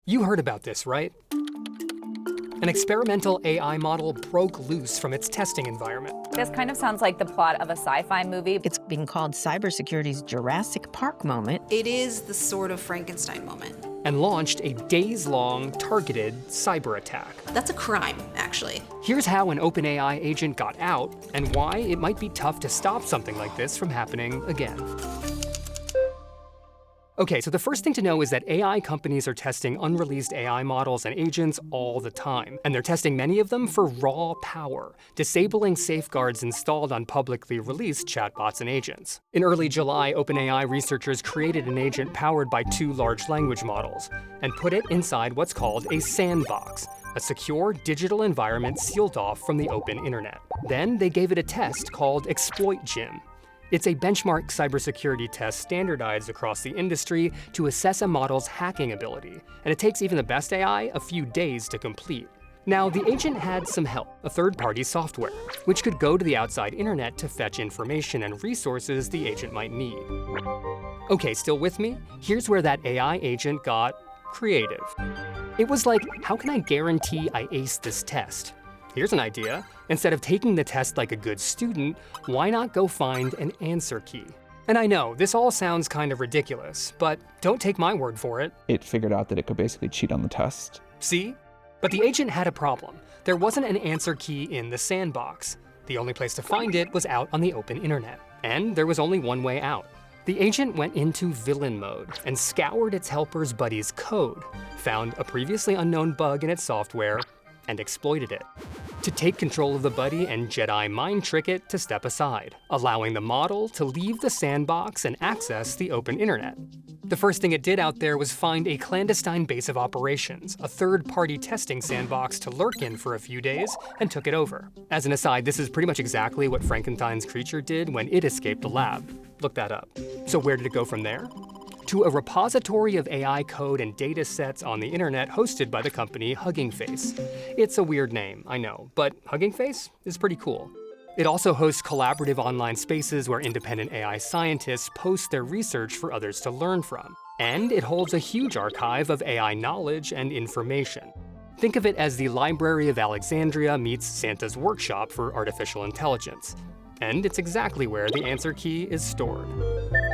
You heard about this, right? An experimental AI model broke loose from its testing environment. This kind of sounds like the plot of a sci-fi movie. It's being called cybersecurity's Jurassic Park moment. It is the sort of Frankenstein moment. And launched a days-long targeted cyber attack. That's a crime, actually. Here's how an OpenAI agent got out and why it might be tough to stop something like this from happening again. Okay, so the first thing to know is that AI companies are testing unreleased AI models and agents all the time, and they're testing many of them for raw power, disabling safeguards installed on publicly released chatbots and agents. In early July, OpenAI researchers created an agent powered by 2 large language models and put it inside what's called a sandbox, a secure digital environment sealed off from the open internet. Then they gave it a test called ExploitGym. It's a benchmark cybersecurity test standardized across the industry to assess a model's hacking ability, and it takes even the best AI a few days to complete. Now, the agent had some help, a third-party software, which could go to the outside internet to fetch information and resources the agent might need. Okay, still with me? Here's where that AI agent got creative. It was like, how can I guarantee I ace this test? Here's an idea. Instead of taking the test like a good student, why not go find an answer key? And I know, this all sounds kind of ridiculous, but don't take my word for it. It figured out that it could basically cheat on the test. See? But the agent had a problem. There wasn't an answer key in the sandbox. The only place to find it was out on the open internet. And there was only one way out. The agent went into villain mode and scoured its helper's buddy's code, found a previously unknown bug in its software, and exploited it. To take control of the buddy and Jedi mind trick it to step aside, allowing the model to leave the sandbox and access the open internet. The first thing it did out there was find a clandestine base of operations, a third-party testing sandbox to lurk in for a few days, and took it over. As an aside, this is pretty much exactly what Frankenstein's creature did when it escaped the lab. Look that up. So where did it go from there? To a repository of AI code and data sets on the internet hosted by the company Hugging Face. It's a weird name, I know, but Hugging Face is pretty cool. It also hosts collaborative online spaces where independent AI scientists post their research for others to learn from. And it holds a huge archive of AI knowledge and information. Think of it as the Library of Alexandria meets Santa's workshop for artificial intelligence. And it's exactly where the answer key is stored.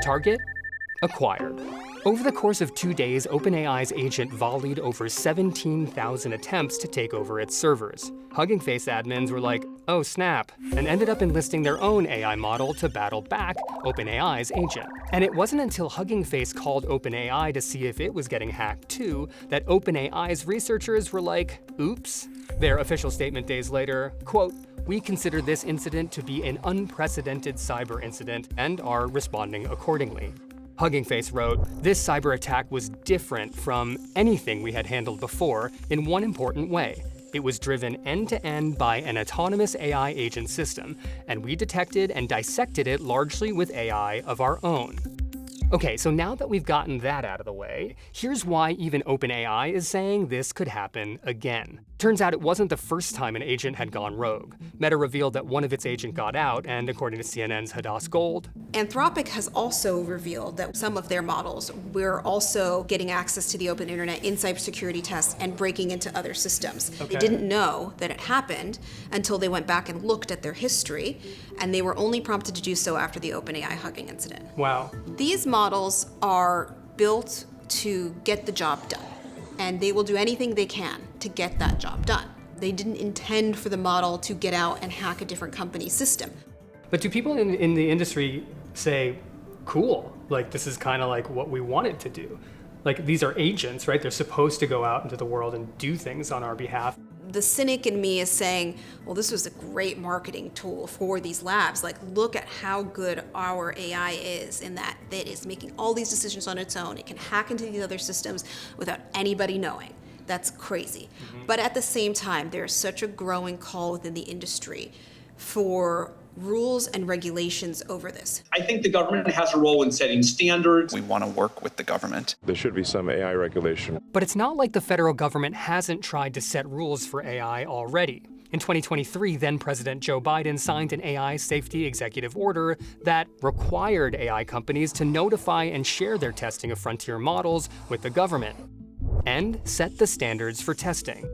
Target? Acquired. Over the course of 2 days, OpenAI's agent volleyed over 17,000 attempts to take over its servers. Hugging Face admins were like, oh snap, and ended up enlisting their own AI model to battle back OpenAI's agent. And it wasn't until Hugging Face called OpenAI to see if it was getting hacked too, that OpenAI's researchers were like, oops. Their official statement days later, quote, "We consider this incident to be an unprecedented cyber incident and are responding accordingly." Hugging Face wrote, "This cyber attack was different from anything we had handled before in one important way. It was driven end-to-end by an autonomous AI agent system, and we detected and dissected it largely with AI of our own." Okay, so now that we've gotten that out of the way, here's why even OpenAI is saying this could happen again. Turns out it wasn't the first time an agent had gone rogue. Meta revealed that one of its agents got out, and according to CNN's Hadass Gold, Anthropic has also revealed that some of their models were also getting access to the open internet in cybersecurity tests and breaking into other systems. Okay. They didn't know that it happened until they went back and looked at their history, and they were only prompted to do so after the OpenAI Hugging incident. wow. These models are built to get the job done, and they will do anything they can to get that job done. They didn't intend for the model to get out and hack a different company's system. But do people in the industry say, cool, like this is kind of like what we want it to do? Like these are agents, right? They're supposed to go out into the world and do things on our behalf. The cynic in me is saying, well, this was a great marketing tool for these labs. Like, look at how good our AI is in that it is making all these decisions on its own. It can hack into these other systems without anybody knowing. That's crazy. But at the same time, there's such a growing call within the industry for rules and regulations over this. I think the government has a role in setting standards. We want to work with the government. There should be some AI regulation. But it's not like the federal government hasn't tried to set rules for AI already. In 2023, then-President Joe Biden signed an AI safety executive order that required AI companies to notify and share their testing of frontier models with the government. and set the standards for testing.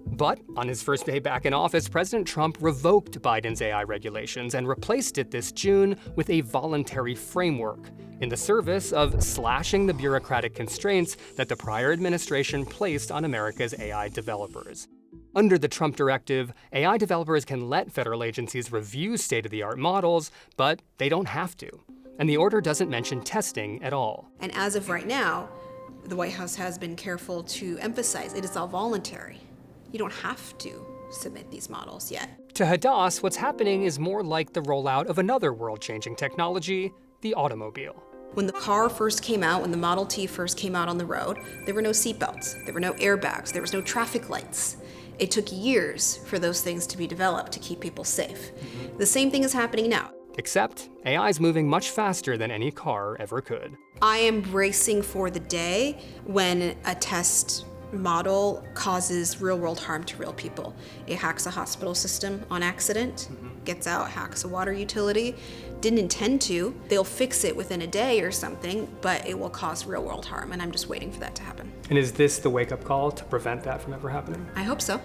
But on his first day back in office, President Trump revoked Biden's AI regulations and replaced it this June with a voluntary framework in the service of slashing the bureaucratic constraints that the prior administration placed on America's AI developers. Under the Trump directive, AI developers can let federal agencies review state-of-the-art models, but they don't have to. And the order doesn't mention testing at all. And as of right now, the White House has been careful to emphasize it is all voluntary. You don't have to submit these models yet. To Hadass, what's happening is more like the rollout of another world-changing technology, the automobile. When the car first came out, when the Model T first came out on the road, there were no seatbelts, there were no airbags, there was no traffic lights. It took years for those things to be developed to keep people safe. The same thing is happening now. Except AI is moving much faster than any car ever could. I am bracing for the day when a test model causes real-world harm to real people. It hacks a hospital system on accident, gets out, hacks a water utility, didn't intend to. They'll fix it within a day or something, but it will cause real-world harm, and I'm just waiting for that to happen. And is this the wake-up call to prevent that from ever happening? I hope so.